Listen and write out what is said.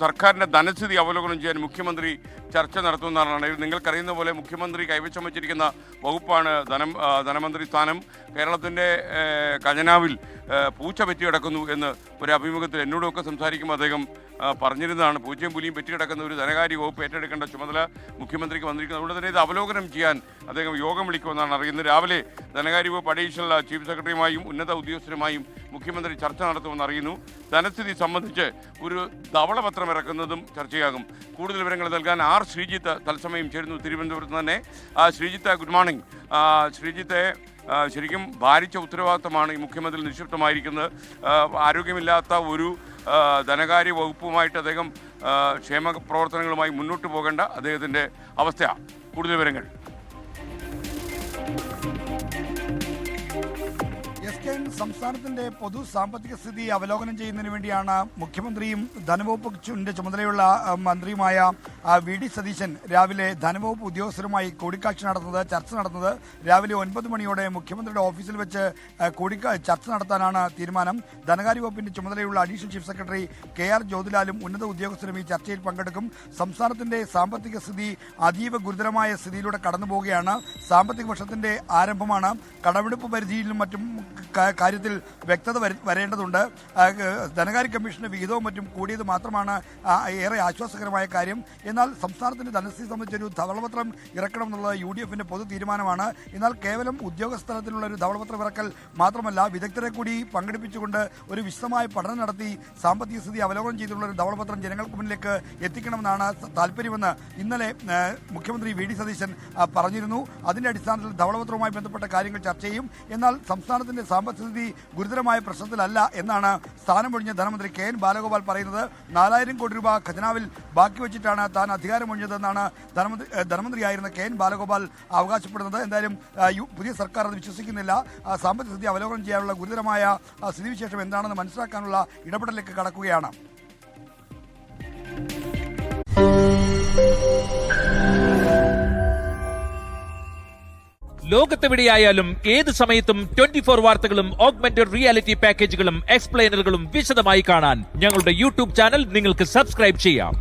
സർക്കാരിൻ്റെ ധനസ്ഥിതി അവലോകനം ചെയ്യാൻ മുഖ്യമന്ത്രി ചർച്ച നടത്തുന്നതാണ്. നിങ്ങൾക്കറിയുന്ന പോലെ മുഖ്യമന്ത്രി കൈവശം വച്ചിരിക്കുന്ന വകുപ്പാണ് ധനമന്ത്രി സ്ഥാനം. കേരളത്തിൻ്റെ ഖജനാവിൽ പൂച്ച പെറ്റി കിടക്കുന്നു എന്ന് ഒരു അഭിമുഖത്തിൽ എന്നോടൊക്കെ സംസാരിക്കുമ്പോൾ അദ്ദേഹം പറഞ്ഞിരുന്നതാണ്. പൂച്ചയും പുലിയും പെറ്റി കിടക്കുന്ന ഒരു ധനകാര്യ വകുപ്പ് ഏറ്റെടുക്കേണ്ട ചുമതല മുഖ്യമന്ത്രിക്ക് വന്നിരിക്കുന്നത്. അതുകൊണ്ട് തന്നെ ഇത് അവലോകനം ചെയ്യാൻ അദ്ദേഹം യോഗം വിളിക്കുമെന്നാണ് അറിയുന്നത്. രാവിലെ ധനകാര്യ വകുപ്പ് അഡീഷണൽ ചീഫ് സെക്രട്ടറിയുമായും ഉന്നത ഉദ്യോഗസ്ഥരുമായും മുഖ്യമന്ത്രി ചർച്ച നടത്തുമെന്ന് അറിയുന്നു. ധനസ്ഥിതി സംബന്ധിച്ച് ഒരു ധവളപത്രം ഇറക്കുന്നതും ചർച്ചയാകും. കൂടുതൽ വിവരങ്ങൾ നൽകാൻ ആർ ശ്രീജിത്ത് തത്സമയം ചേരുന്നു തിരുവനന്തപുരത്ത് തന്നെ. Sreejith, good morning. ശ്രീജിത്തെ, ശരിക്കും ഭാരിച്ച ഉത്തരവാദിത്തമാണ് ഈ മുഖ്യമന്ത്രി നിക്ഷിപ്തമായിരിക്കുന്നത്. ആരോഗ്യമില്ലാത്ത ഒരു ധനകാര്യ വകുപ്പുമായിട്ട് അദ്ദേഹം ക്ഷേമ പ്രവർത്തനങ്ങളുമായി മുന്നോട്ട് പോകേണ്ട അദ്ദേഹത്തിൻ്റെ അവസ്ഥയാണ്. കൂടുതൽ വിവരങ്ങൾ. സംസ്ഥാനത്തിന്റെ പൊതു സാമ്പത്തിക സ്ഥിതി അവലോകനം ചെയ്യുന്നതിന് വേണ്ടിയാണ് മുഖ്യമന്ത്രിയും ധനവകുപ്പിന്റെ ചുമതലയുള്ള മന്ത്രിയുമായ VD സതീശൻ രാവിലെ ധനവകുപ്പ് ഉദ്യോഗസ്ഥരുമായി കൂടിക്കാഴ്ച നടത്തുന്നത്, ചർച്ച നടത്തുന്നത്. രാവിലെ 9 മണിയോടെ മുഖ്യമന്ത്രിയുടെ ഓഫീസിൽ വെച്ച് ചർച്ച നടത്താനാണ് തീരുമാനം. ധനകാര്യ വകുപ്പിന്റെ ചുമതലയുള്ള അഡീഷണൽ ചീഫ് സെക്രട്ടറി KR ജ്യോതിലാലും ഉന്നത ഉദ്യോഗസ്ഥരും ഈ ചർച്ചയിൽ പങ്കെടുക്കും. സംസ്ഥാനത്തിന്റെ സാമ്പത്തിക സ്ഥിതി അതീവ ഗുരുതരമായ സ്ഥിതിയിലൂടെ കടന്നുപോവുകയാണ്. സാമ്പത്തിക വർഷത്തിന്റെ ആരംഭമാണ്. കടമെടുപ്പ് പരിധിയിലും മറ്റും കാര്യത്തിൽ വ്യക്തത വരേണ്ടതുണ്ട്. ധനകാര്യ കമ്മീഷന്റെ വിഹിതവും മറ്റും കൂടിയത് മാത്രമാണ് ഏറെ ആശ്വാസകരമായ കാര്യം. എന്നാൽ സംസ്ഥാനത്തിന്റെ ധനസ്ഥിതി സംബന്ധിച്ചൊരു ധവളപത്രം ഇറക്കണം എന്നുള്ളത് UDFന്റെ പൊതു തീരുമാനമാണ്. എന്നാൽ കേവലം ഉദ്യോഗസ്ഥലത്തിലുള്ള ഒരു ധവളപത്രം ഇറക്കൽ മാത്രമല്ല, വിദഗ്ധരെ കൂടി പങ്കെടുപ്പിച്ചുകൊണ്ട് ഒരു വിശദമായ പഠനം നടത്തി സാമ്പത്തിക സ്ഥിതി അവലോകനം ചെയ്തിട്ടുള്ള ഒരു ധവളപത്രം ജനങ്ങൾക്ക് മുന്നിലേക്ക് എത്തിക്കണമെന്നാണ് താല്പര്യമെന്ന് ഇന്നലെ മുഖ്യമന്ത്രി VD സതീശൻ പറഞ്ഞിരുന്നു. അതിന്റെ അടിസ്ഥാനത്തിൽ ധവളപത്രവുമായി ബന്ധപ്പെട്ട കാര്യങ്ങൾ ചർച്ച ചെയ്യും. എന്നാൽ സംസ്ഥാനത്തിന്റെ സാമ്പത്തിക സ്ഥിതി ഗുരുതരമായ പ്രശ്നത്തിലല്ല എന്നാണ് സ്ഥാനമൊഴിഞ്ഞ ധനമന്ത്രി KN ബാലഗോപാൽ പറയുന്നത്. 4000 കോടി രൂപ ഖജനാവിൽ ബാക്കി വെച്ചിട്ടാണ് താൻ അധികാരമൊഴിഞ്ഞതെന്നാണ് ധനമന്ത്രിയായിരുന്ന KN ബാലഗോപാൽ അവകാശപ്പെടുന്നത്. എന്തായാലും പുതിയ സർക്കാർ അത് വിശ്വസിക്കുന്നില്ല. സാമ്പത്തിക സ്ഥിതി അവലോകനം ചെയ്യാനുള്ള ഗുരുതരമായ സ്ഥിതിവിശേഷം എന്താണെന്ന് മനസ്സിലാക്കാനുള്ള ഇടപെടലിലേക്ക് കടക്കുകയാണ്. ലോകത്തെവിടെയായാലും ഏത് സമയത്തും 24 വാർത്തകളും ഓഗ്മെന്റഡ് റിയാലിറ്റി പാക്കേജുകളും എക്സ്പ്ലെയിനറുകളും വിശദമായി കാണാൻ ഞങ്ങളുടെ YouTube ചാനൽ നിങ്ങൾക്ക് സബ്സ്ക്രൈബ് ചെയ്യാം.